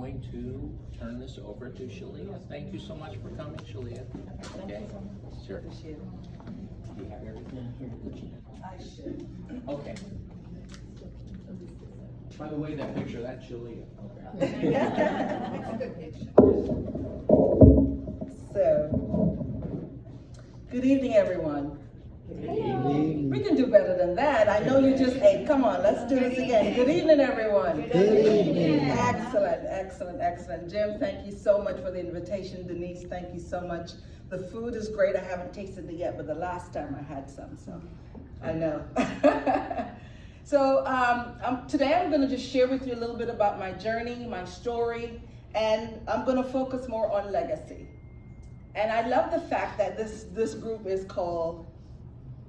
going to turn this over to Shalia. Thank you so much for coming, Shalia. Okay, sure. Do you have everything here? I should. Okay. By the way, that picture, that's Shalia. Okay. It's a good picture. So, good evening, everyone. Good evening. We can do better than that. I know you just ate. Come on, let's do this again. Good evening, everyone. Good evening. Excellent, excellent, excellent. Jim, thank you so much for the invitation. Denise, thank you so much. The food is great. I haven't tasted it yet, but the last time I had some, so I know. So today I'm going to just share with you a little bit about my journey, my story, and I'm going to focus more on legacy. And I love the fact that this group is called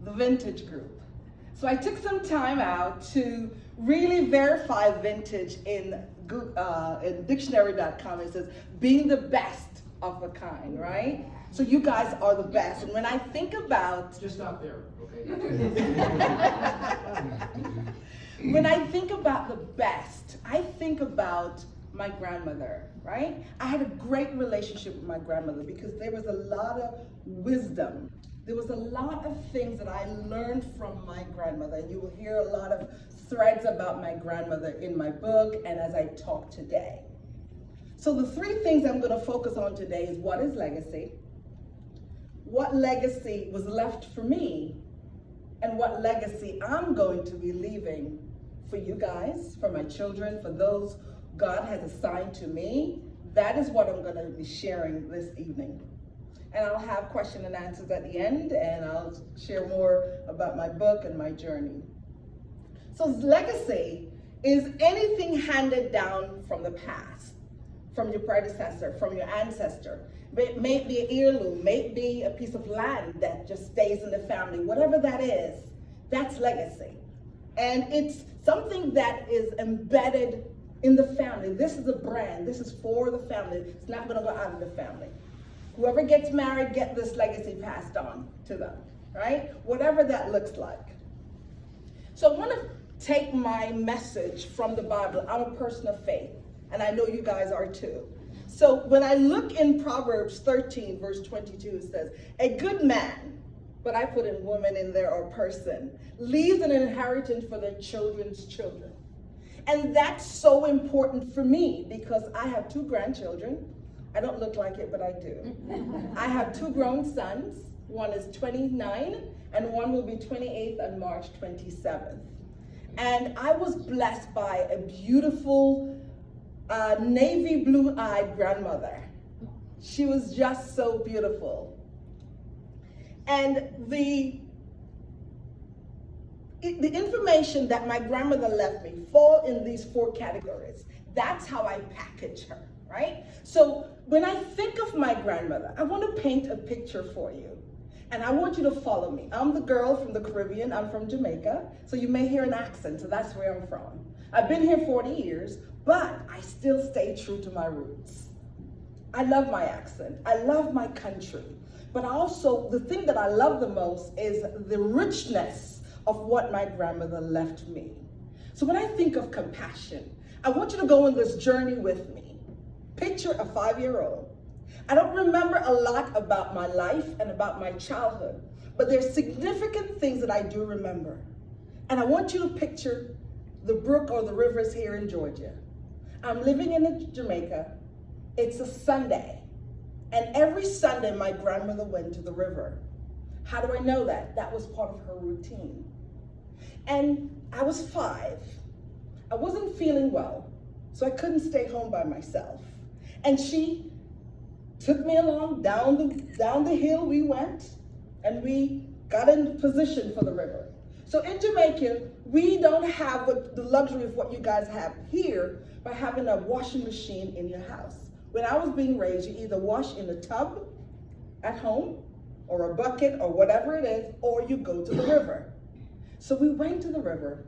the Vintage Group. So I took some time out to really verify vintage in dictionary.com. It says being the best of a kind, right? So you guys are the best. And when I think about... Just stop there, okay? When I think about the best, I think about my grandmother, right? I had a great relationship with my grandmother because there was a lot of wisdom. There was a lot of things that I learned from my grandmother. And you will hear a lot of threads about my grandmother in my book and as I talk today. So the three things I'm going to focus on today is what is legacy, what legacy was left for me, and what legacy I'm going to be leaving for you guys, for my children, for those God has assigned to me. That is what I'm going to be sharing this evening. And I'll have question and answers at the end, and I'll share more about my book and my journey. So legacy is anything handed down from the past, from your predecessor, from your ancestor. It may be an heirloom, may be a piece of land that just stays in the family. Whatever that is, that's legacy. And it's something that is embedded in the family. This is a brand. This is for the family. It's not going to go out of the family. Whoever gets married, get this legacy passed on to them, right? Whatever that looks like. So I want to take my message from the Bible. I'm a person of faith, and I know you guys are too. So when I look in Proverbs 13, verse 22, it says, a good man, but I put in woman in there or person, leaves an inheritance for their children's children. And that's so important for me because I have 2 grandchildren. I don't look like it, but I do. I have 2 grown sons. One is 29 and one will be 28 on March 27th. And I was blessed by a beautiful navy blue-eyed grandmother. She was just so beautiful. And the information that my grandmother left me fall in these 4 categories. That's how I package her, right? So when I think of my grandmother, I want to paint a picture for you. And I want you to follow me. I'm the girl from the Caribbean. I'm from Jamaica. So you may hear an accent, so that's where I'm from. I've been here 40 years, but I still stay true to my roots. I love my accent. I love my country. But also, the thing that I love the most is the richness of what my grandmother left me. So when I think of compassion, I want you to go on this journey with me. Picture a 5-year-old. I don't remember a lot about my life and about my childhood, but there's significant things that I do remember. And I want you to picture the brook or the rivers here in Georgia. I'm living in Jamaica. It's a Sunday. And every Sunday, my grandmother went to the river. How do I know that? That was part of her routine. And I was 5. I wasn't feeling well, so I couldn't stay home by myself. And she took me along down the hill we went, and we got in position for the river. So in Jamaica, we don't have the luxury of what you guys have here by having a washing machine in your house. When I was being raised, you either wash in a tub at home or a bucket or whatever it is, or you go to the river. So we went to the river.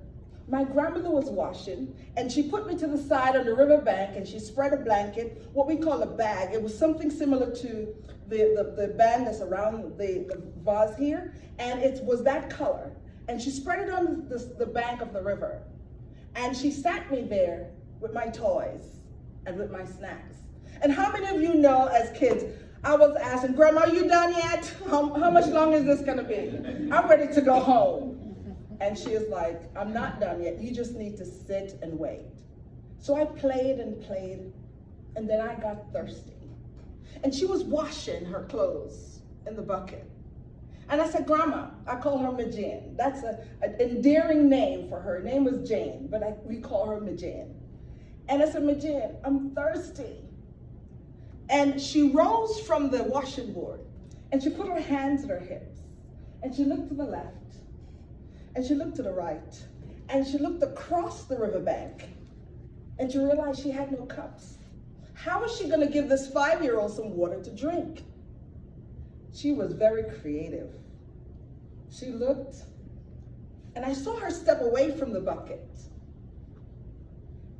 My grandmother was washing, and she put me to the side on the river bank, and she spread a blanket, what we call a bag. It was something similar to the band that's around the vase here, and it was that color. And she spread it on the bank of the river. And she sat me there with my toys. and with my snacks. And how many of you know as kids, I was asking, Grandma, are you done yet? How much longer is this gonna be? I'm ready to go home. And she is like, I'm not done yet. You just need to sit and wait. So I played and played, and then I got thirsty. And she was washing her clothes in the bucket. And I said, Grandma, I call her Majane. That's an endearing name for her. Her name was Jane, but we call her Majane. And I said, Majane, I'm thirsty. And she rose from the washing board, and she put her hands at her hips, and she looked to the left, and she looked to the right, and she looked across the riverbank, and she realized she had no cups. How was she going to give this 5-year-old some water to drink? She was very creative. She looked, and I saw her step away from the bucket,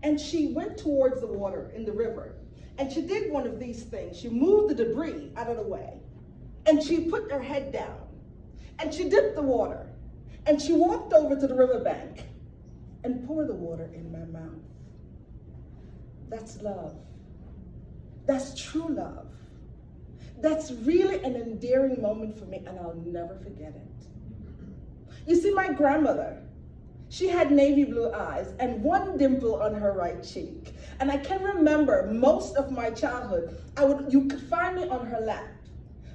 and she went towards the water in the river. And she did one of these things. She moved the debris out of the way, and she put her head down, and she dipped the water, and she walked over to the riverbank and poured the water in my mouth. That's love. That's true love. That's really an endearing moment for me, and I'll never forget it. You see, my grandmother, she had navy blue eyes and one dimple on her right cheek. And I can remember most of my childhood, you could find me on her lap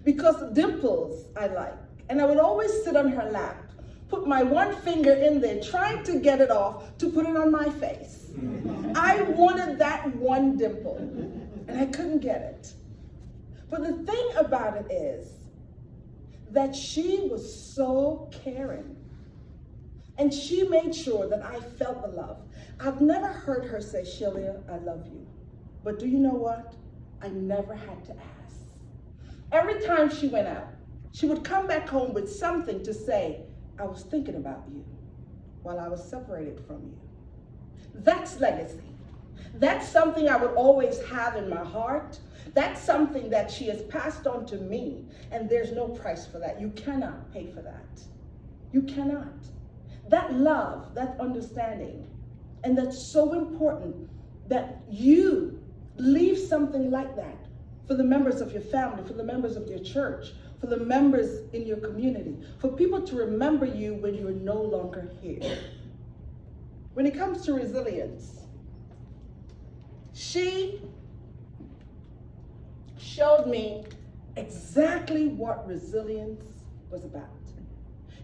because dimples I like. And I would always sit on her lap, put my one finger in there, trying to get it off to put it on my face. I wanted that one dimple, and I couldn't get it. But the thing about it is that she was so caring. And she made sure that I felt the love. I've never heard her say, Shelia, I love you. But do you know what? I never had to ask. Every time she went out, she would come back home with something to say, I was thinking about you while I was separated from you. That's legacy. That's something I would always have in my heart. That's something that she has passed on to me, and there's no price for that. You cannot pay for that. You cannot. That love, that understanding, and that's so important that you leave something like that for the members of your family, for the members of your church, for the members in your community, for people to remember you when you're no longer here. When it comes to resilience, she showed me exactly what resilience was about.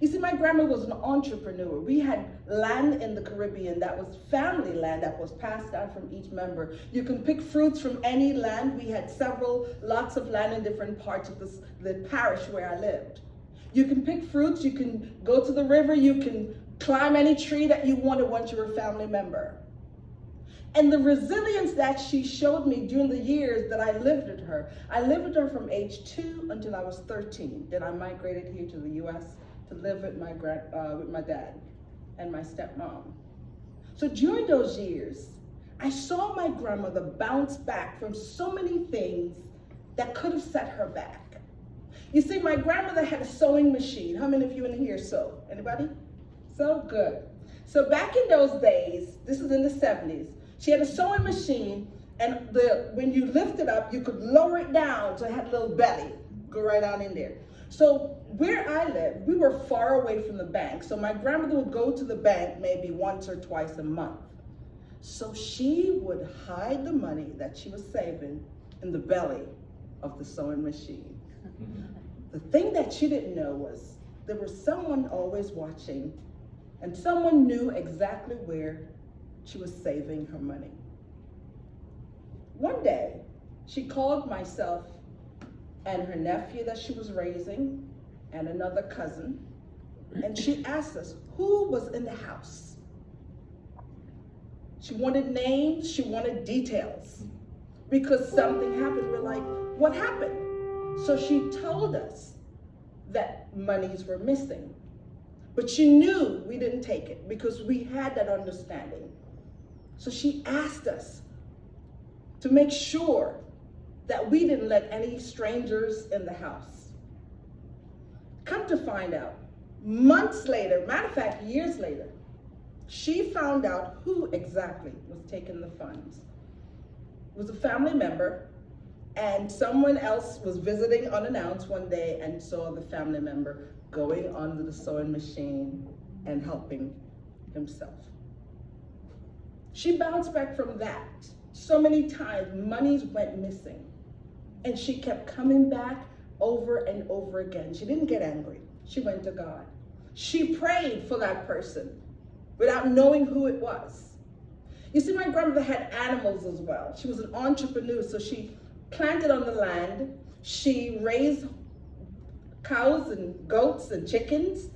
You see, my grandma was an entrepreneur. We had land in the Caribbean that was family land that was passed down from each member. You can pick fruits from any land. We had lots of land in different parts of the parish where I lived. You can pick fruits, you can go to the river, you can climb any tree that you wanted once you were a family member. And the resilience that she showed me during the years that I lived with her from age 2 until I was 13. Then I migrated here to the US to live with my dad and my stepmom. So during those years, I saw my grandmother bounce back from so many things that could have set her back. You see, my grandmother had a sewing machine. How many of you in here sew? Anybody? So good. So back in those days, this is in the 70s, she had a sewing machine, and when you lift it up, you could lower it down so it had a little belly, go right down in there. So where I lived, we were far away from the bank. So my grandmother would go to the bank maybe once or twice a month. So she would hide the money that she was saving in the belly of the sewing machine. The thing that she didn't know was there was someone always watching, and someone knew exactly where she was saving her money. One day, she called myself and her nephew that she was raising, and another cousin, and she asked us who was in the house. She wanted names, she wanted details, because something happened. We're like, what happened? So she told us that monies were missing, but she knew we didn't take it because we had that understanding. So she asked us to make sure that we didn't let any strangers in the house. Come to find out, months later, matter of fact, years later, she found out who exactly was taking the funds. was a family member, and someone else was visiting unannounced one day and saw the family member going onto the sewing machine and helping himself. She bounced back from that. So many times, monies went missing, and she kept coming back over and over again. She didn't get angry. She went to God. She prayed for that person without knowing who it was. You see, my grandmother had animals as well. She was an entrepreneur, so she planted on the land. She raised cows and goats and chickens.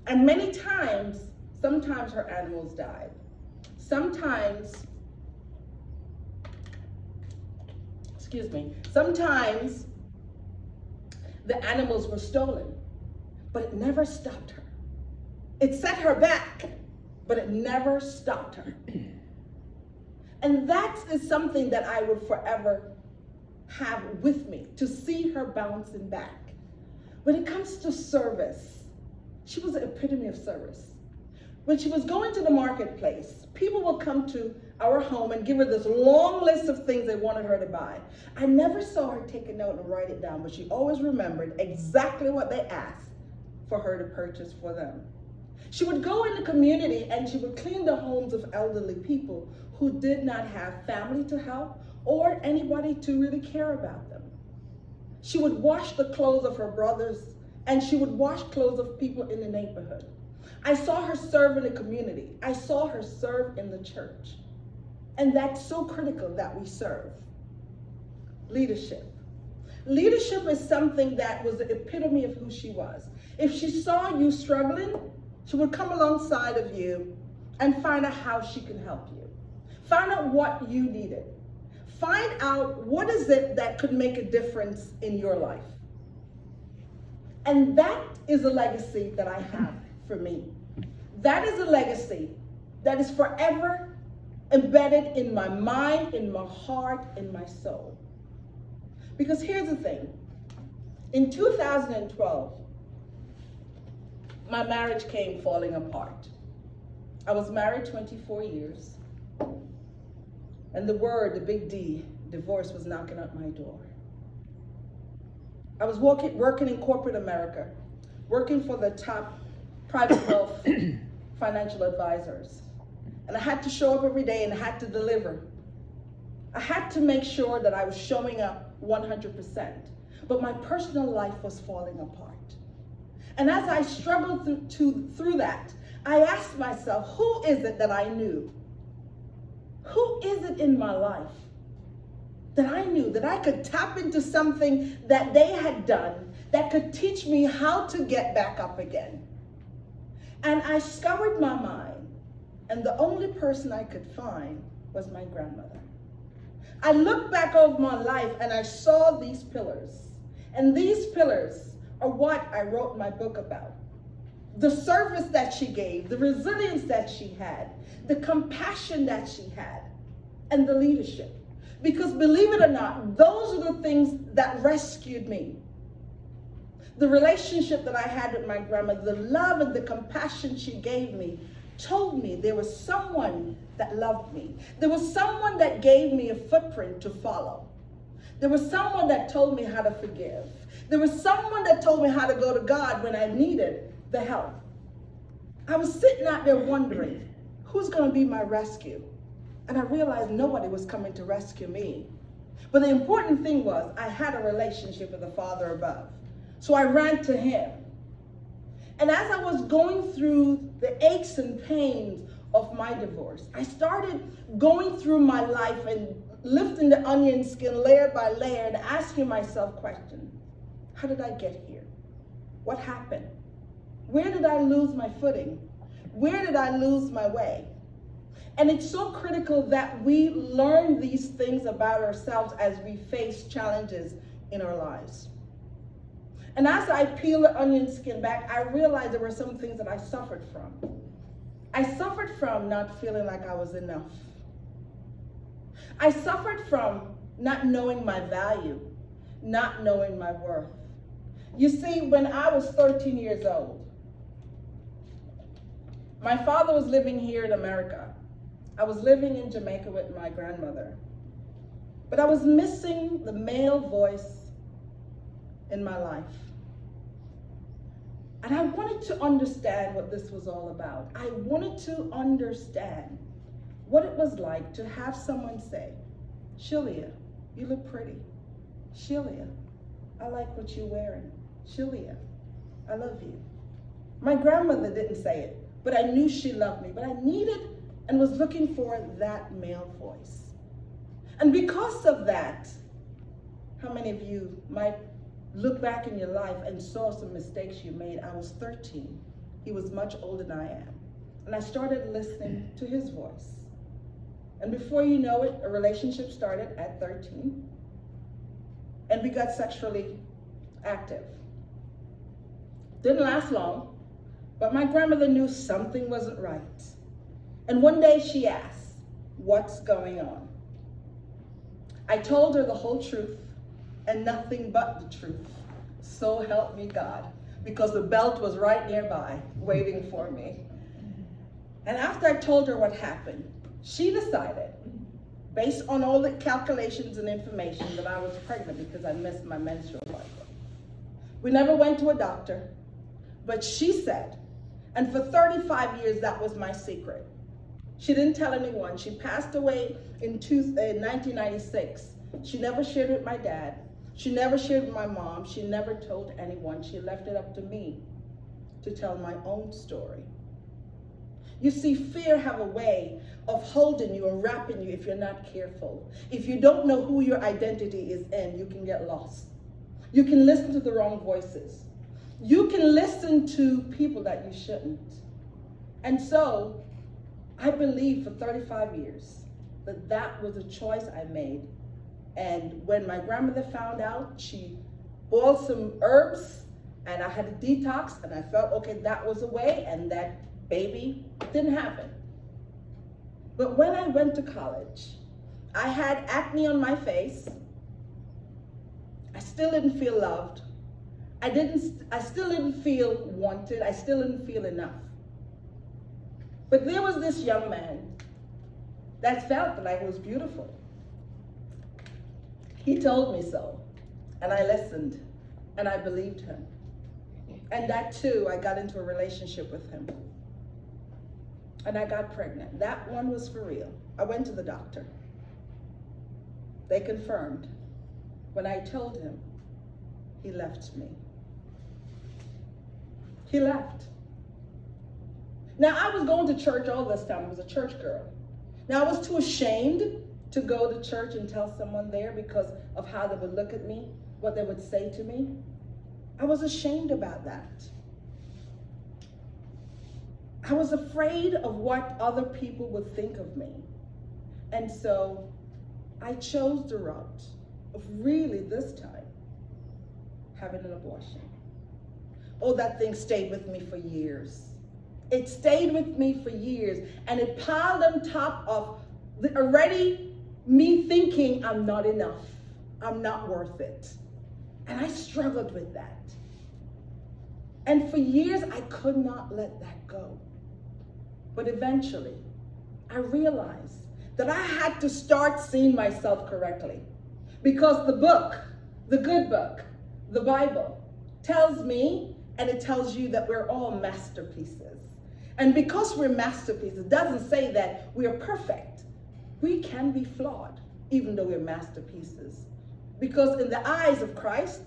And many times, sometimes her animals died. Sometimes the animals were stolen, but it never stopped her. It set her back, but it never stopped her. And that is something that I would forever have with me, to see her bouncing back. When it comes to service, she was the epitome of service. When she was going to the marketplace, people would come to our home and give her this long list of things they wanted her to buy. I never saw her take a note and write it down, but she always remembered exactly what they asked for her to purchase for them. She would go in the community and she would clean the homes of elderly people who did not have family to help or anybody to really care about them. She would wash the clothes of her brothers, and she would wash clothes of people in the neighborhood. I saw her serve in the community. I saw her serve in the church. And that's so critical that we serve. Leadership. Leadership is something that was the epitome of who she was. If she saw you struggling, she would come alongside of you and find out how she can help you. Find out what you needed. Find out what is it that could make a difference in your life. And that is a legacy that I have for me. That is a legacy that is forever embedded in my mind, in my heart, in my soul. Because here's the thing. In 2012, my marriage came falling apart. I was married 24 years. And the big D, divorce, was knocking at my door. I was working in corporate America, working for the top private wealth financial advisors. And I had to show up every day and I had to deliver. I had to make sure that I was showing up 100%. But my personal life was falling apart. And as I struggled through that, I asked myself, who is it that I knew? Who is it in my life that I knew that I could tap into something that they had done that could teach me how to get back up again? And I scoured my mind, and the only person I could find was my grandmother. I looked back over my life and I saw these pillars. And these pillars are what I wrote my book about. The service that she gave, the resilience that she had, the compassion that she had, and the leadership. Because believe it or not, those are the things that rescued me. The relationship that I had with my grandmother, the love and the compassion she gave me, told me there was someone that loved me. There was someone that gave me a footprint to follow. There was someone that told me how to forgive. There was someone that told me how to go to God when I needed the help. I was sitting out there wondering, who's going to be my rescue? And I realized nobody was coming to rescue me. But the important thing was I had a relationship with the Father above. So I ran to him. And as I was going through the aches and pains of my divorce, I started going through my life and lifting the onion skin layer by layer and asking myself questions. How did I get here? What happened? Where did I lose my footing? Where did I lose my way? And it's so critical that we learn these things about ourselves as we face challenges in our lives. And as I peel the onion skin back, I realized there were some things that I suffered from. I suffered from not feeling like I was enough. I suffered from not knowing my value, not knowing my worth. You see, when I was 13 years old, my father was living here in America. I was living in Jamaica with my grandmother. But I was missing the male voice in my life. And I wanted to understand what this was all about. I wanted to understand what it was like to have someone say, Shelia, you look pretty. Shelia, I like what you're wearing. Shelia, I love you. My grandmother didn't say it, but I knew she loved me. But I needed and was looking for that male voice. And because of that, how many of you might look back in your life and saw some mistakes you made? I was 13. He was much older than I am. And I started listening to his voice. And before you know it, a relationship started at 13. And we got sexually active. Didn't last long, but my grandmother knew something wasn't right. And one day she asked, what's going on? I told her the whole truth and nothing but the truth. So help me God, because the belt was right nearby waiting for me. And after I told her what happened, she decided, based on all the calculations and information, that I was pregnant because I missed my menstrual cycle. We never went to a doctor, but she said, and for 35 years that was my secret. She didn't tell anyone. She passed away in 1996. She never shared it with my dad. She never shared with my mom. She never told anyone. She left it up to me to tell my own story. You see, fear have a way of holding you and wrapping you if you're not careful. If you don't know who your identity is in, you can get lost. You can listen to the wrong voices. You can listen to people that you shouldn't. And so, I believe for 35 years that that was a choice I made. And when my grandmother found out, she boiled some herbs and I had a detox and I felt, okay, that was a way, and that baby didn't happen. But when I went to college, I had acne on my face. I still didn't feel loved. I still didn't feel wanted. I still didn't feel enough. But there was this young man that felt like I was beautiful. He told me so, and I listened, and I believed him. And that too, I got into a relationship with him. And I got pregnant. That one was for real. I went to the doctor. They confirmed. When I told him, he left me. He left. Now, I was going to church all this time. I was a church girl. Now, I was too ashamed to go to church and tell someone there because of how they would look at me, what they would say to me. I was ashamed about that. I was afraid of what other people would think of me. And so I chose the route of really this time having an abortion. Oh, that thing stayed with me for years. It stayed with me for years, and it piled on top of the already me thinking I'm not enough. I'm not worth it. And I struggled with that. And for years, I could not let that go. But eventually, I realized that I had to start seeing myself correctly. Because the book, the good book, the Bible, tells me and it tells you that we're all masterpieces. And because we're masterpieces, it doesn't say that we are perfect. We can be flawed, even though we're masterpieces. Because in the eyes of Christ,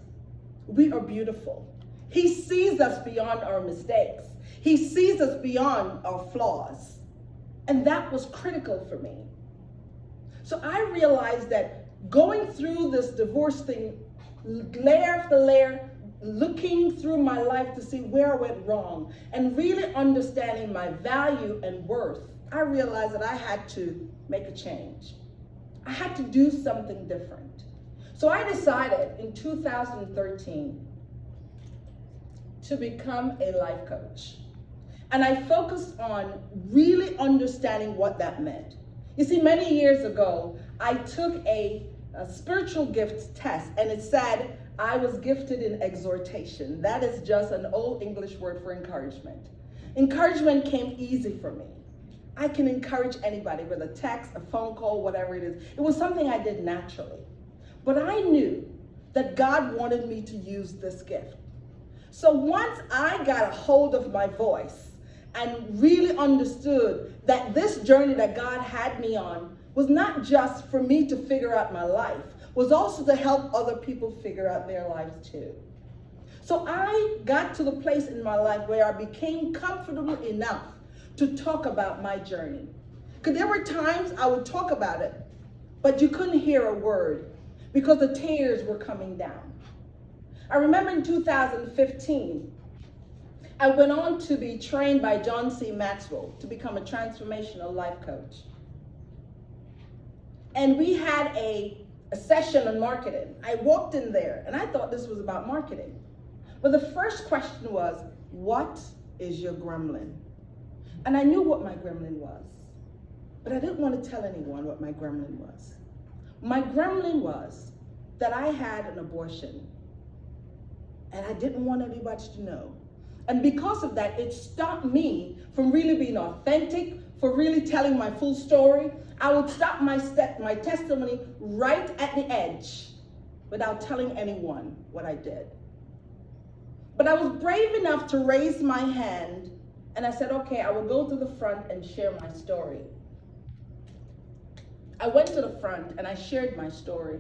we are beautiful. He sees us beyond our mistakes. He sees us beyond our flaws. And that was critical for me. So I realized that going through this divorce thing, layer after layer, looking through my life to see where I went wrong, and really understanding my value and worth, I realized that I had to make a change. I had to do something different. So I decided in 2013 to become a life coach. And I focused on really understanding what that meant. You see, many years ago, I took a spiritual gifts test, and it said I was gifted in exhortation. That is just an old English word for encouragement. Encouragement came easy for me. I can encourage anybody with a text, a phone call, whatever it is. It was something I did naturally. But I knew that God wanted me to use this gift. So once I got a hold of my voice and really understood that this journey that God had me on was not just for me to figure out my life, was also to help other people figure out their lives too. So I got to the place in my life where I became comfortable enough to talk about my journey. Because there were times I would talk about it, but you couldn't hear a word because the tears were coming down. I remember in 2015, I went on to be trained by John C. Maxwell to become a transformational life coach. And we had a session on marketing. I walked in there and I thought this was about marketing. But the first question was, what is your gremlin? And I knew what my gremlin was, but I didn't want to tell anyone what my gremlin was. My gremlin was that I had an abortion and I didn't want anybody to know. And because of that, it stopped me from really being authentic, for really telling my full story. I would stop my testimony right at the edge without telling anyone what I did. But I was brave enough to raise my hand and I said, okay, I will go to the front and share my story. I went to the front and I shared my story.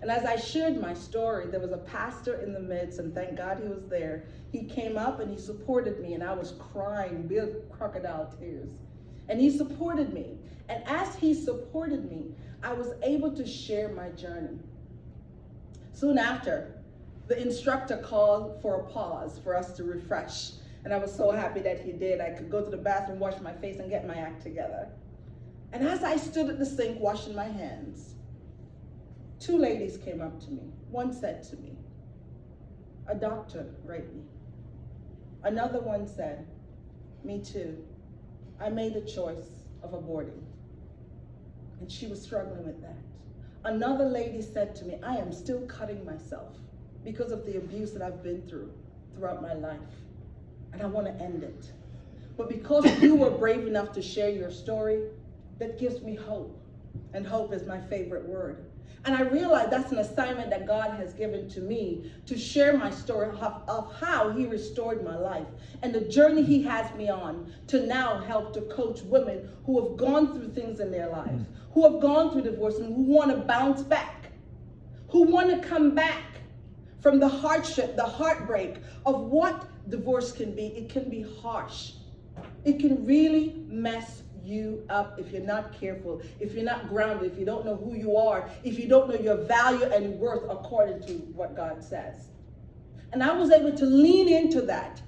And as I shared my story, there was a pastor in the midst, and thank God he was there. He came up and he supported me, and I was crying, big crocodile tears. And he supported me. And as he supported me, I was able to share my journey. Soon after, the instructor called for a pause for us to refresh. And I was so happy that he did. I could go to the bathroom, wash my face, and get my act together. And as I stood at the sink washing my hands, two ladies came up to me. One said to me, a doctor raped me. Another one said, me too. I made a choice of aborting. And she was struggling with that. Another lady said to me, I am still cutting myself because of the abuse that I've been through throughout my life. And I want to end it. But because you were brave enough to share your story, that gives me hope. And hope is my favorite word. And I realize that's an assignment that God has given to me to share my story of how he restored my life and the journey he has me on to now help to coach women who have gone through things in their lives, who have gone through divorce and who want to bounce back, who want to come back from the hardship, the heartbreak of what divorce can be. It can be harsh. It can really mess you up if you're not careful, if you're not grounded, if you don't know who you are, if you don't know your value and worth according to what God says. And I was able to lean into that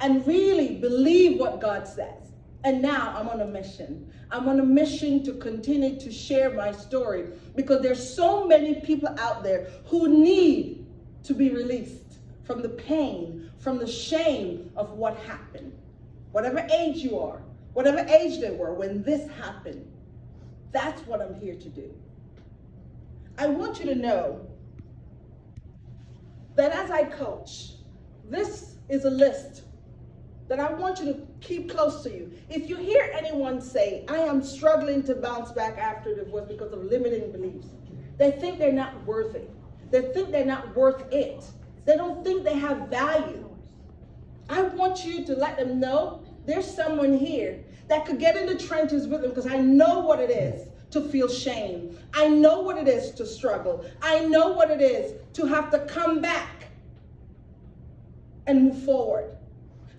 and really believe what God says. And now I'm on a mission. I'm on a mission to continue to share my story because there's so many people out there who need to be released from the pain, from the shame of what happened. Whatever age you are, whatever age they were when this happened, that's what I'm here to do. I want you to know that as I coach, this is a list that I want you to keep close to you. If you hear anyone say, I am struggling to bounce back after divorce because of limiting beliefs, they think they're not worthy. They think they're not worth it. They don't think they have value. I want you to let them know there's someone here that could get in the trenches with them because I know what it is to feel shame. I know what it is to struggle. I know what it is to have to come back and move forward.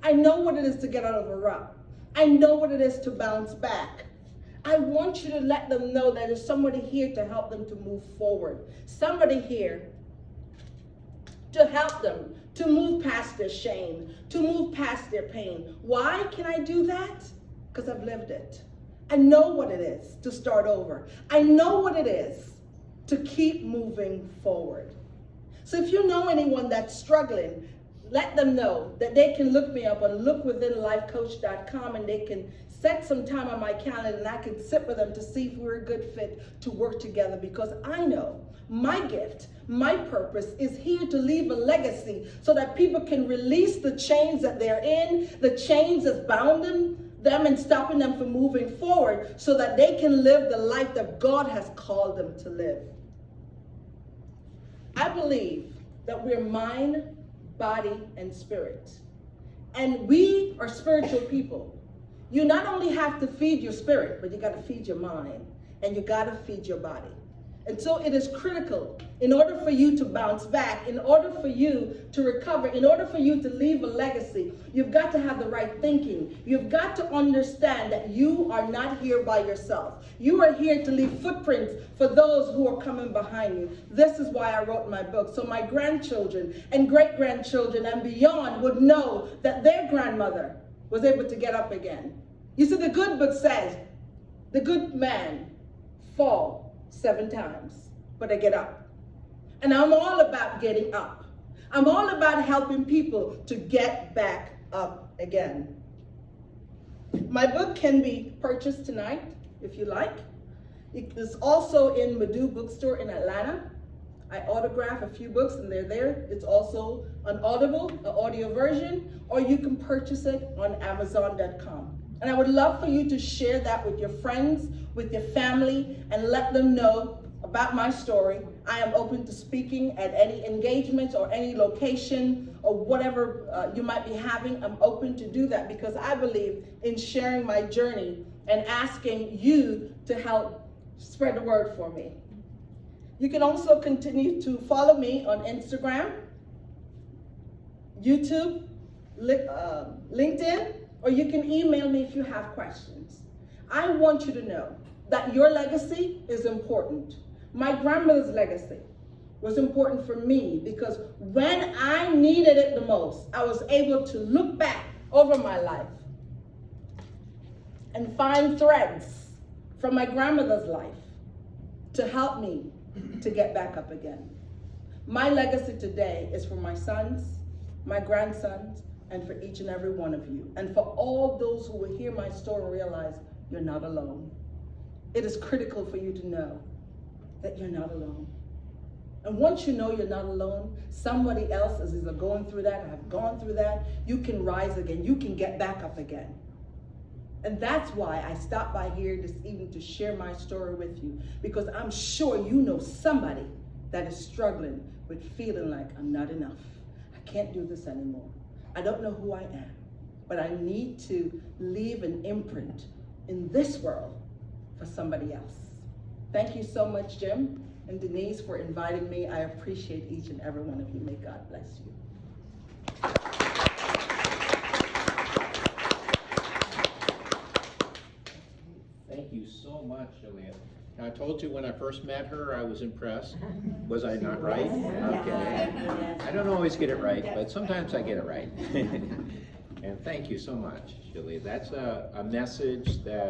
I know what it is to get out of a rut. I know what it is to bounce back. I want you to let them know that there's somebody here to help them to move forward. Somebody here to help them to move past their shame, to move past their pain. Why can I do that? Because I've lived it. I know what it is to start over. I know what it is to keep moving forward. So if you know anyone that's struggling, let them know that they can look me up on lookwithinlifecoach.com and they can set some time on my calendar and I can sit with them to see if we're a good fit to work together because I know my gift, my purpose is here to leave a legacy so that people can release the chains that they're in, the chains that bound them, them and stopping them from moving forward so that they can live the life that God has called them to live. I believe that we're mind, body, and spirit. And we are spiritual people. You not only have to feed your spirit, but you got to feed your mind, and you got to feed your body. And so it is critical, in order for you to bounce back, in order for you to recover, in order for you to leave a legacy, you've got to have the right thinking. You've got to understand that you are not here by yourself. You are here to leave footprints for those who are coming behind you. This is why I wrote my book, so my grandchildren and great-grandchildren and beyond would know that their grandmother was able to get up again. You see, the good book says, the good man fall 7 times, but I get up. And I'm all about getting up. I'm all about helping people to get back up again. My book can be purchased tonight, if you like. It is also in Madu Bookstore in Atlanta. I autograph a few books and they're there. It's also on Audible, an audio version, or you can purchase it on Amazon.com. And I would love for you to share that with your friends, with your family, and let them know about my story. I am open to speaking at any engagements or any location or whatever you might be having. I'm open to do that because I believe in sharing my journey and asking you to help spread the word for me. You can also continue to follow me on Instagram, YouTube, LinkedIn, or you can email me if you have questions. I want you to know that your legacy is important. My grandmother's legacy was important for me because when I needed it the most, I was able to look back over my life and find threads from my grandmother's life to help me to get back up again. My legacy today is for my sons, my grandsons, and for each and every one of you. And for all those who will hear my story and realize you're not alone. It is critical for you to know that you're not alone. And once you know you're not alone, somebody else is either going through that or have gone through that, you can rise again, you can get back up again. And that's why I stopped by here this evening to share my story with you, because I'm sure you know somebody that is struggling with feeling like I'm not enough. I can't do this anymore. I don't know who I am, but I need to leave an imprint in this world for somebody else. Thank you so much, Jim and Denise, for inviting me. I appreciate each and every one of you. May God bless you. Thank you so much, Juliet. I told you when I first met her, I was impressed. Was I not right? Okay. I don't always get it right, but sometimes I get it right. And thank you so much, Juliet. That's a message that